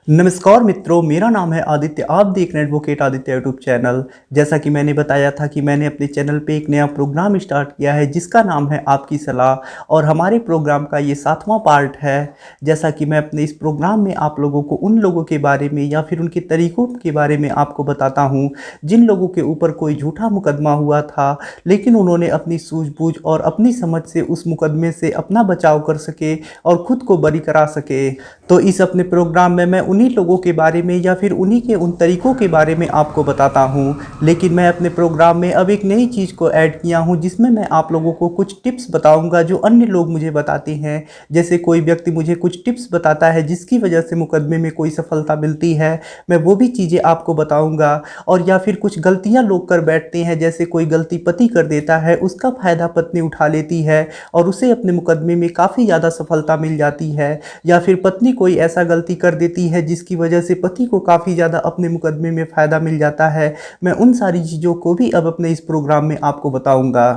नमस्कार मित्रों, मेरा नाम है आदित्य। आप देख रहे हैं एडवोकेट आदित्य यूट्यूब चैनल। जैसा कि मैंने बताया था कि मैंने अपने चैनल पे एक नया प्रोग्राम स्टार्ट किया है जिसका नाम है आपकी सलाह, और हमारे प्रोग्राम का ये 7वां पार्ट है। जैसा कि मैं अपने इस प्रोग्राम में आप लोगों को उन लोगों के बारे में या फिर उनके तरीक़ों के बारे में आपको बताता हूँ जिन लोगों के ऊपर कोई झूठा मुकदमा हुआ था, लेकिन उन्होंने अपनी सूझबूझ और अपनी समझ से उस मुकदमे से अपना बचाव कर सके और ख़ुद को बरी करा सके। तो इस अपने प्रोग्राम में मैं उन्हीं लोगों के बारे में या फिर उन्हीं के उन तरीक़ों के बारे में आपको बताता हूँ। लेकिन मैं अपने प्रोग्राम में अब एक नई चीज़ को ऐड किया हूँ जिसमें मैं आप लोगों को कुछ टिप्स बताऊँगा जो अन्य लोग मुझे बताते हैं। जैसे कोई व्यक्ति मुझे कुछ टिप्स बताता है जिसकी वजह से मुकदमे में कोई सफलता मिलती है, मैं वो भी चीज़ें आपको बताऊँगा। और या फिर कुछ गलतियाँ लोग कर बैठते हैं, जैसे कोई गलती पति कर देता है, उसका फ़ायदा पत्नी उठा लेती है और उसे अपने मुकदमे में काफ़ी ज़्यादा सफलता मिल जाती है। या फिर पत्नी कोई ऐसा गलती कर देती है जिसकी वजह से पति को काफ़ी ज़्यादा अपने मुकदमे में फ़ायदा मिल जाता है। मैं उन सारी चीज़ों को भी अब अपने इस प्रोग्राम में आपको बताऊंगा।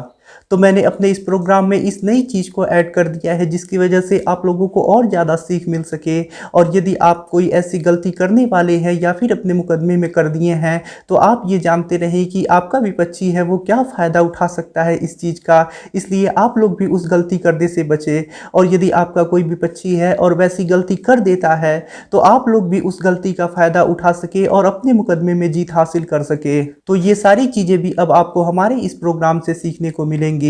तो मैंने अपने इस प्रोग्राम में इस नई चीज़ को ऐड कर दिया है जिसकी वजह से आप लोगों को और ज़्यादा सीख मिल सके। और यदि आप कोई ऐसी गलती करने वाले हैं या फिर अपने मुकदमे में कर दिए हैं, तो आप ये जानते रहें कि आपका विपक्षी है वो क्या फ़ायदा उठा सकता है इस चीज़ का। इसलिए आप लोग भी उस गलती करने से बचें। और यदि आपका कोई विपक्षी है और वैसी गलती कर देता है, तो आप लोग भी उस गलती का फ़ायदा उठा सके और अपने मुकदमे में जीत हासिल कर सके। तो ये सारी चीज़ें भी अब आपको हमारे इस प्रोग्राम से सीखने को मिलेंगी।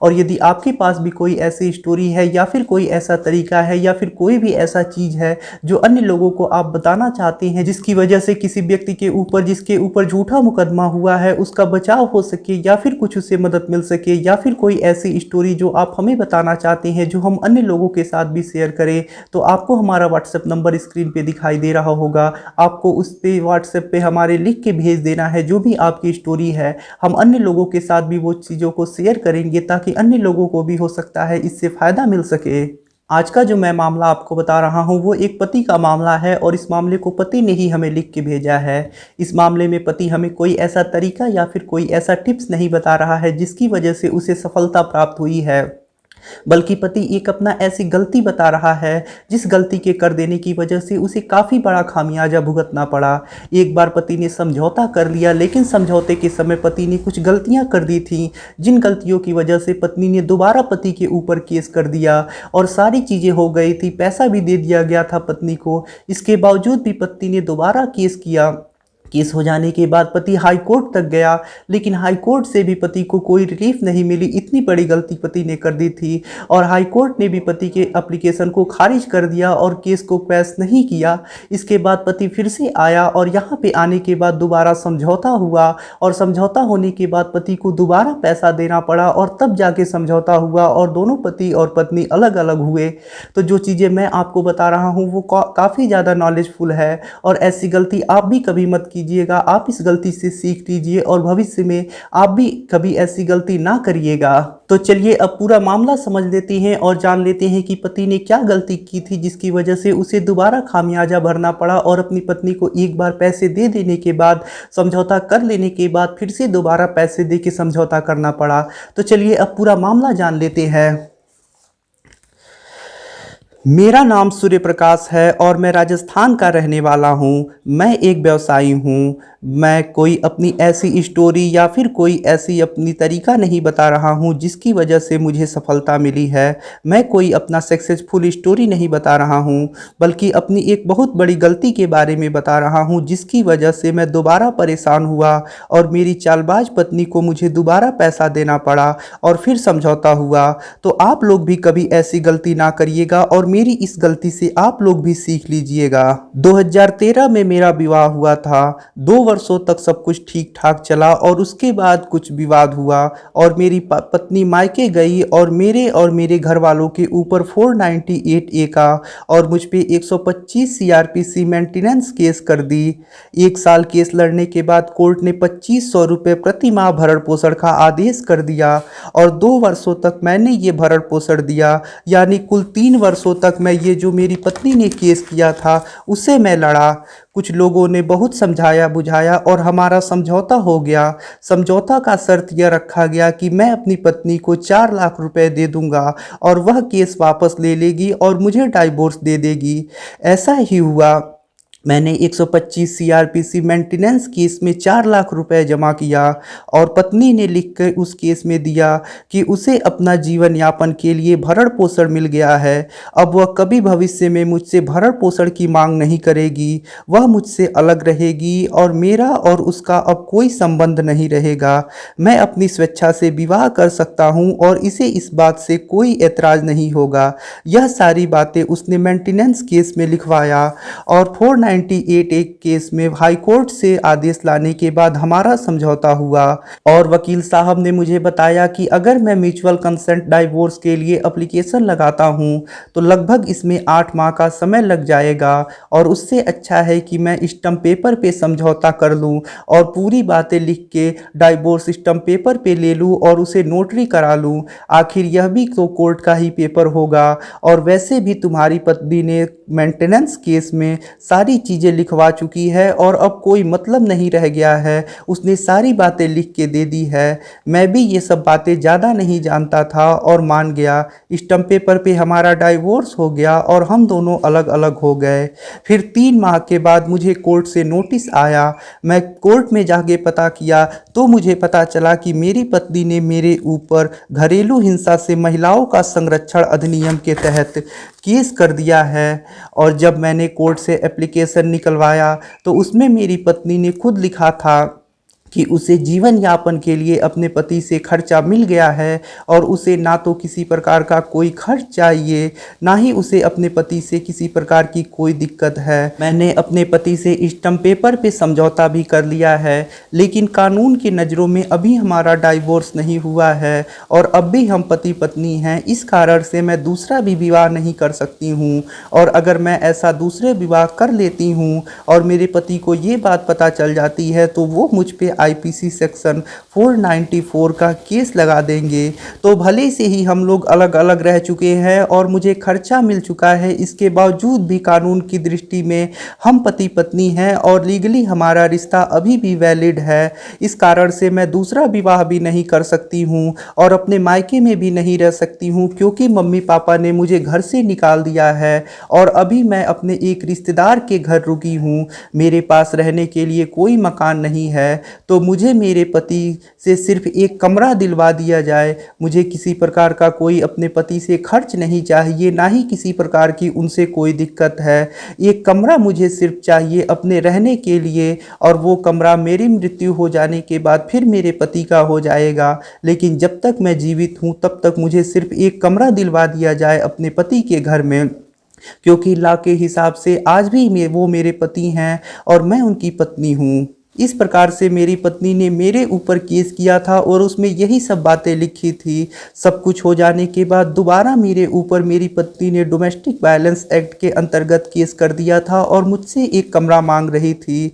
और यदि आपके पास भी कोई ऐसी स्टोरी है या फिर कोई ऐसा तरीका है या फिर कोई भी ऐसा चीज़ है जो अन्य लोगों को आप बताना चाहते हैं, जिसकी वजह से किसी व्यक्ति के ऊपर जिसके ऊपर झूठा मुकदमा हुआ है उसका बचाव हो सके या फिर कुछ उससे मदद मिल सके, या फिर कोई ऐसी स्टोरी जो आप हमें बताना चाहते हैं जो हम अन्य लोगों के साथ भी शेयर करें, तो आपको हमारा व्हाट्सएप नंबर स्क्रीन पे दिखाई दे रहा होगा। आपको उस पे व्हाट्सएप पे हमारे लिख के भेज देना है जो भी आपकी स्टोरी है। हम अन्य लोगों के साथ भी वो चीज़ों को शेयर करेंगे ताकि अन्य लोगों को भी हो सकता है इससे फ़ायदा मिल सके। आज का जो मैं मामला आपको बता रहा हूँ वो एक पति का मामला है, और इस मामले को पति ने ही हमें लिख के भेजा है। इस मामले में पति हमें कोई ऐसा तरीका या फिर कोई ऐसा टिप्स नहीं बता रहा है जिसकी वजह से उसे सफलता प्राप्त हुई है, बल्कि पति एक अपना ऐसी गलती बता रहा है जिस गलती के कर देने की वजह से उसे काफ़ी बड़ा खामियाजा भुगतना पड़ा। एक बार पति ने समझौता कर लिया, लेकिन समझौते के समय पति ने कुछ गलतियां कर दी थीं, जिन गलतियों की वजह से पत्नी ने दोबारा पति के ऊपर केस कर दिया और सारी चीज़ें हो गई थी, पैसा भी दे दिया गया था पत्नी को। इसके बावजूद भी पत्नी ने दोबारा केस किया। केस हो जाने के बाद पति हाई कोर्ट तक गया, लेकिन हाई कोर्ट से भी पति को कोई रिलीफ नहीं मिली। इतनी बड़ी गलती पति ने कर दी थी, और हाई कोर्ट ने भी पति के एप्लीकेशन को खारिज कर दिया और केस को पेश नहीं किया। इसके बाद पति फिर से आया, और यहाँ पे आने के बाद दोबारा समझौता हुआ, और समझौता होने के बाद पति को दोबारा पैसा देना पड़ा, और तब जाके समझौता हुआ और दोनों पति और पत्नी अलग अलग हुए। तो जो चीज़ें मैं आपको बता रहा हूँ वो काफ़ी ज़्यादा नॉलेजफुल है, और ऐसी गलती आप भी कभी मत कीजिएगा। आप इस गलती से सीख लीजिए और भविष्य में आप भी कभी ऐसी गलती ना करिएगा। तो चलिए अब पूरा मामला समझ लेते हैं और जान लेते हैं कि पति ने क्या गलती की थी जिसकी वजह से उसे दोबारा खामियाजा भरना पड़ा, और अपनी पत्नी को एक बार पैसे दे देने के बाद, समझौता कर लेने के बाद फिर से दोबारा पैसे दे के समझौता करना पड़ा। तो चलिए अब पूरा मामला जान लेते हैं। मेरा नाम सूर्य प्रकाश है और मैं राजस्थान का रहने वाला हूँ। मैं एक व्यवसायी हूँ। मैं कोई अपनी ऐसी स्टोरी या फिर कोई ऐसी अपनी तरीका नहीं बता रहा हूँ जिसकी वजह से मुझे सफलता मिली है। मैं कोई अपना सक्सेसफुल स्टोरी नहीं बता रहा हूँ, बल्कि अपनी एक बहुत बड़ी गलती के बारे में बता रहा हूँ जिसकी वजह से मैं दोबारा परेशान हुआ और मेरी चालबाज पत्नी को मुझे दोबारा पैसा देना पड़ा और फिर समझौता हुआ। तो आप लोग भी कभी ऐसी गलती ना करिएगा, और मेरी इस गलती से आप लोग भी सीख लीजिएगा। 2013 में मेरा विवाह हुआ था। 2 वर्षों तक सब कुछ ठीक ठाक चला, और उसके बाद कुछ विवाद हुआ और मेरी पत्नी मायके गई और मेरे घर वालों के ऊपर 498A का और मुझ पे 125 CRPC मेंटेनेंस केस कर दी। 1 साल केस लड़ने के बाद कोर्ट ने 2500 रुपये प्रति माह भरण पोषण का आदेश कर दिया, और 2 वर्षों तक मैंने ये भरण पोषण दिया, यानी कुल 3 वर्षों तक मैं ये जो मेरी पत्नी ने केस किया था उसे मैं लड़ा। कुछ लोगों ने बहुत समझाया बुझाया और हमारा समझौता हो गया। समझौता का शर्त यह रखा गया कि मैं अपनी पत्नी को 4 लाख रुपए दे दूंगा और वह केस वापस ले लेगी और मुझे डाइवोर्स दे देगी। ऐसा ही हुआ। मैंने 125 सीआरपीसी मेंटेनेंस केस में 4 लाख रुपए जमा किया और पत्नी ने लिखकर उस केस में दिया कि उसे अपना जीवन यापन के लिए भरण पोषण मिल गया है। अब वह कभी भविष्य में मुझसे भरण पोषण की मांग नहीं करेगी, वह मुझसे अलग रहेगी और मेरा और उसका अब कोई संबंध नहीं रहेगा। मैं अपनी स्वेच्छा से विवाह कर सकता हूँ और इसे इस बात से कोई ऐतराज़ नहीं होगा। यह सारी बातें उसने मेंटेनेंस केस में लिखवाया और 498 एक केस में हाई कोर्ट से आदेश लाने के बाद हमारा समझौता हुआ और वकील साहब ने मुझे बताया कि अगर मैं म्यूचुअल कंसेंट डाइवोर्स के लिए एप्लीकेशन लगाता हूं तो लगभग इसमें 8 माह का समय लग जाएगा और उससे अच्छा है कि मैं स्टम्प पेपर पे समझौता कर लूं और पूरी बातें लिख के डाइवोर्स स्टम्प पेपर पे ले लूं और उसे नोटरी करा लूं। आखिर यह भी तो कोर्ट का ही पेपर होगा और वैसे भी तुम्हारी पत्नी ने मेंटेनेंस केस में सारी चीज़ें लिखवा चुकी है और अब कोई मतलब नहीं रह गया है। उसने सारी बातें लिख के दे दी है। मैं भी ये सब बातें ज़्यादा नहीं जानता था और मान गया। स्टम्प पेपर पे हमारा डाइवोर्स हो गया और हम दोनों अलग अलग हो गए। फिर 3 माह के बाद मुझे कोर्ट से नोटिस आया। मैं कोर्ट में जाके पता किया तो मुझे पता चला कि मेरी पत्नी ने मेरे ऊपर घरेलू हिंसा से महिलाओं का संरक्षण अधिनियम के तहत केस कर दिया है। और जब मैंने कोर्ट से एप्लीकेशन निकलवाया तो उसमें मेरी पत्नी ने खुद लिखा था कि उसे जीवन यापन के लिए अपने पति से खर्चा मिल गया है और उसे ना तो किसी प्रकार का कोई खर्च चाहिए, ना ही उसे अपने पति से किसी प्रकार की कोई दिक्कत है। मैंने अपने पति से स्टम्प पेपर पे समझौता भी कर लिया है, लेकिन कानून की नज़रों में अभी हमारा डाइवोर्स नहीं हुआ है और अब भी हम पति पत्नी हैं। इस कारण से मैं दूसरा भी विवाह नहीं कर सकती हूँ और अगर मैं ऐसा दूसरे विवाह कर लेती हूँ और मेरे पति को ये बात पता चल जाती है तो वो मुझ पे आईपीसी सेक्शन 494 का केस लगा देंगे। तो भले से ही हम लोग अलग अलग रह चुके हैं और मुझे खर्चा मिल चुका है, इसके बावजूद भी कानून की दृष्टि में हम पति पत्नी हैं और लीगली हमारा रिश्ता अभी भी वैलिड है। इस कारण से मैं दूसरा विवाह भी नहीं कर सकती हूँ और अपने मायके में भी नहीं रह सकती हूँ, क्योंकि मम्मी पापा ने मुझे घर से निकाल दिया है और अभी मैं अपने एक रिश्तेदार के घर रुकी हूँ। मेरे पास रहने के लिए कोई मकान नहीं है, तो मुझे मेरे पति से सिर्फ एक कमरा दिलवा दिया जाए। मुझे किसी प्रकार का कोई अपने पति से खर्च नहीं चाहिए, ना ही किसी प्रकार की उनसे कोई दिक्कत है। एक कमरा मुझे सिर्फ चाहिए अपने रहने के लिए और वो कमरा मेरी मृत्यु हो जाने के बाद फिर मेरे पति का हो जाएगा, लेकिन जब तक मैं जीवित हूँ तब तक मुझे सिर्फ एक कमरा दिलवा दिया जाए अपने पति के घर में, क्योंकि लॉ के हिसाब से आज भी वो मेरे पति हैं और मैं उनकी पत्नी हूँ। इस प्रकार से मेरी पत्नी ने मेरे ऊपर केस किया था और उसमें यही सब बातें लिखी थी। सब कुछ हो जाने के बाद दोबारा मेरे ऊपर मेरी पत्नी ने डोमेस्टिक वायलेंस एक्ट के अंतर्गत केस कर दिया था और मुझसे एक कमरा मांग रही थी।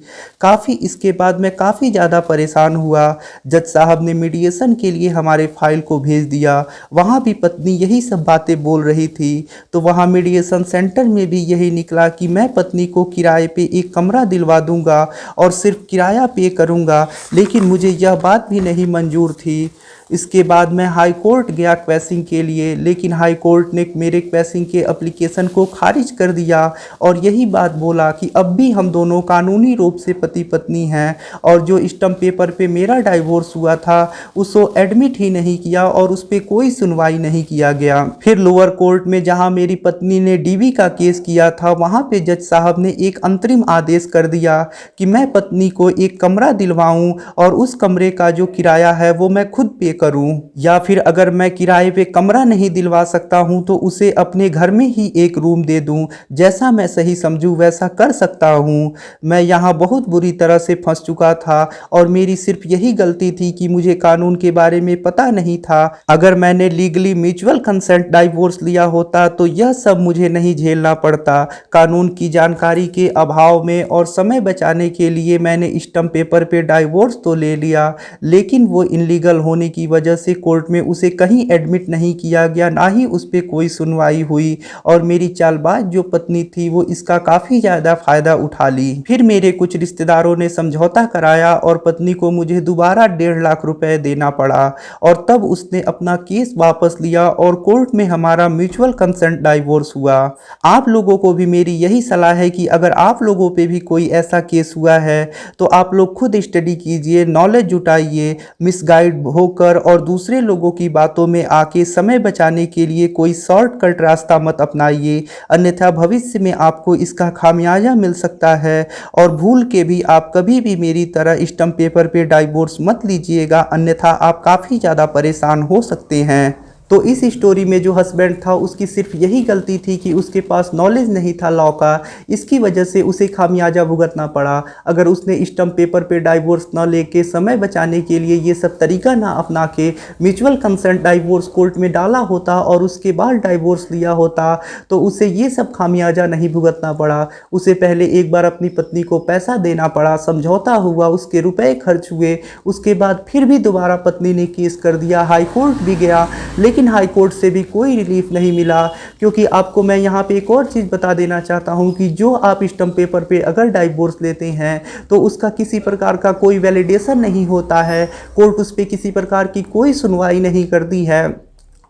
इसके बाद मैं काफ़ी ज़्यादा परेशान हुआ। जज साहब ने मीडिएशन के लिए हमारे फाइल को भेज दिया। वहाँ भी पत्नी यही सब बातें बोल रही थी। तो वहाँ मीडिएशन सेंटर में भी यही निकला कि मैं पत्नी को किराए पे एक कमरा दिलवा दूंगा और सिर्फ किराया पे करूंगा, लेकिन मुझे यह बात भी नहीं मंजूर थी। इसके बाद मैं हाई कोर्ट गया क्वेसिंग के लिए, लेकिन हाई कोर्ट ने मेरे क्वेसिंग के एप्लीकेशन को खारिज कर दिया और यही बात बोला कि अब भी हम दोनों कानूनी रूप से पति पत्नी हैं और जो स्टम्प पेपर पे मेरा डाइवोर्स हुआ था उसको एडमिट ही नहीं किया और उस पर कोई सुनवाई नहीं किया गया। फिर लोअर कोर्ट में जहां मेरी पत्नी ने डीवी का केस किया था, वहां पे जज साहब ने एक अंतरिम आदेश कर दिया कि मैं पत्नी को एक कमरा दिलवाऊं और उस कमरे का जो किराया है वो मैं खुद पे करूं, या फिर अगर मैं किराए पे कमरा नहीं दिलवा सकता हूं तो उसे अपने घर में ही एक रूम दे दूं। जैसा मैं सही समझूं वैसा कर सकता हूं। मैं यहाँ बहुत बुरी तरह से फंस चुका था और मेरी सिर्फ यही गलती थी कि मुझे कानून के बारे में पता नहीं था। अगर मैंने लीगली म्यूचुअल कंसेंट डाइवोर्स लिया होता तो यह सब मुझे नहीं झेलना पड़ता। कानून की जानकारी के अभाव में और समय बचाने के लिए मैंने स्टम्प पेपर पे डाइवोर्स तो ले लिया, लेकिन वो इनलीगल होने की वजह से कोर्ट में उसे कहीं एडमिट नहीं किया गया, ना ही उस पर कोई सुनवाई हुई और मेरी चालबाज जो पत्नी थी वो इसका काफ़ी ज़्यादा फ़ायदा उठा ली। फिर मेरे कुछ रिश्तेदारों ने समझौता कराया और पत्नी को मुझे दोबारा 1.5 लाख रुपए देना पड़ा और तब उसने अपना केस वापस लिया और कोर्ट में हमारा म्यूचुअल कंसेंट डाइवोर्स हुआ। आप लोगों को भी मेरी यही सलाह है कि अगर आप लोगों पे भी कोई ऐसा केस हुआ है तो आप लोग खुद स्टडी कीजिए, नॉलेज जुटाइए, मिसगाइड होकर और दूसरे लोगों की बातों में आके समय बचाने के लिए कोई शॉर्टकट रास्ता मत अपनाइए, अन्यथा भविष्य में आपको इसका खामियाजा मिल सकता है। और भूल के भी आप कभी भी मेरी तरह स्टंप पेपर पे डाइवोर्स मत लीजिएगा, अन्यथा आप काफ़ी ज़्यादा परेशान हो सकते हैं। तो इस स्टोरी में जो हस्बैंड था उसकी सिर्फ यही गलती थी कि उसके पास नॉलेज नहीं था लॉ का, इसकी वजह से उसे खामियाजा भुगतना पड़ा। अगर उसने स्टंप पेपर पे डाइवोर्स न लेके समय बचाने के लिए ये सब तरीका ना अपना के म्यूचुअल कंसेंट डाइवोर्स कोर्ट में डाला होता और उसके बाद डाइवोर्स लिया होता तो उसे ये सब खामियाजा नहीं भुगतना पड़ा। उसे पहले एक बार अपनी पत्नी को पैसा देना पड़ा, समझौता हुआ, उसके रुपए खर्च हुए, उसके बाद फिर भी दोबारा पत्नी ने केस कर दिया, हाई कोर्ट भी गया, लेकिन हाई कोर्ट से भी कोई रिलीफ नहीं मिला। क्योंकि आपको मैं यहाँ पे एक और चीज़ बता देना चाहता हूँ कि जो आप स्टंप पेपर पे अगर डाइवोर्स लेते हैं तो उसका किसी प्रकार का कोई वैलिडेशन नहीं होता है, कोर्ट उस पर किसी प्रकार की कोई सुनवाई नहीं करती है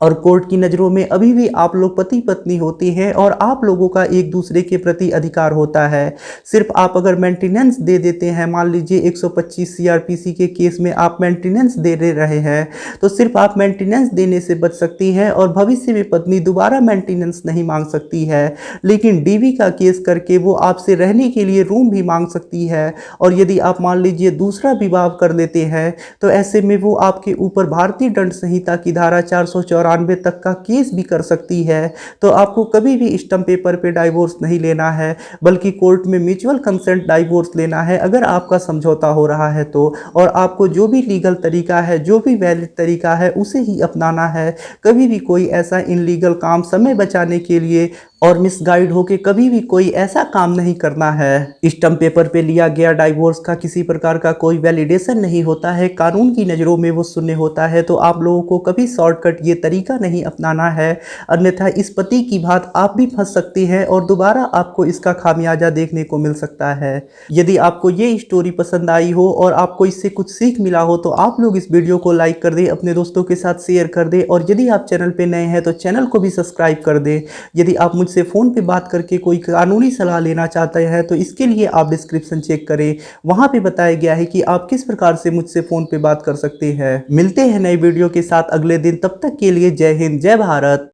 और कोर्ट की नज़रों में अभी भी आप लोग पति पत्नी होते हैं और आप लोगों का एक दूसरे के प्रति अधिकार होता है। सिर्फ आप अगर मेंटेनेंस दे देते हैं, मान लीजिए 125 सीआरपीसी के केस में आप मेंटेनेंस दे रहे हैं तो सिर्फ आप मेंटेनेंस देने से बच सकती हैं और भविष्य में पत्नी दोबारा मेंटेनेंस नहीं मांग सकती है। लेकिन डीवी का केस करके वो आपसे रहने के लिए रूम भी मांग सकती है और यदि आप मान लीजिए दूसरा विवाह कर लेते हैं तो ऐसे में वो आपके ऊपर भारतीय दंड संहिता की धारा 494 तक का केस भी कर सकती है। तो आपको कभी भी स्टंप पेपर पे डाइवोर्स नहीं लेना है बल्कि कोर्ट में म्यूचुअल कंसेंट डाइवोर्स लेना है अगर आपका समझौता हो रहा है तो। और आपको जो भी लीगल तरीका है, जो भी वैलिड तरीका है उसे ही अपनाना है। कभी भी कोई ऐसा इनलीगल काम समय बचाने के लिए और मिसगाइड होके कभी भी कोई ऐसा काम नहीं करना है। स्टंप पेपर पे लिया गया डाइवोर्स का किसी प्रकार का कोई वैलिडेशन नहीं होता है, कानून की नज़रों में वो शून्य होता है। तो आप लोगों को कभी शॉर्टकट ये तरीका नहीं अपनाना है, अन्यथा इस पति की बात आप भी फंस सकती हैं और दोबारा आपको इसका खामियाजा देखने को मिल सकता है। यदि आपको ये स्टोरी पसंद आई हो और आपको इससे कुछ सीख मिला हो तो आप लोग इस वीडियो को लाइक कर दें, अपने दोस्तों के साथ शेयर कर दें और यदि आप चैनल पर नए हैं तो चैनल को भी सब्सक्राइब कर दें। यदि आप मुझसे फ़ोन पे बात करके कोई कानूनी सलाह लेना चाहते हैं तो इसके लिए आप डिस्क्रिप्शन चेक करें, वहाँ पे बताया गया है कि आप किस प्रकार से मुझसे फ़ोन पे बात कर सकते हैं। मिलते हैं नई वीडियो के साथ अगले दिन, तब तक के लिए जय हिंद, जय भारत।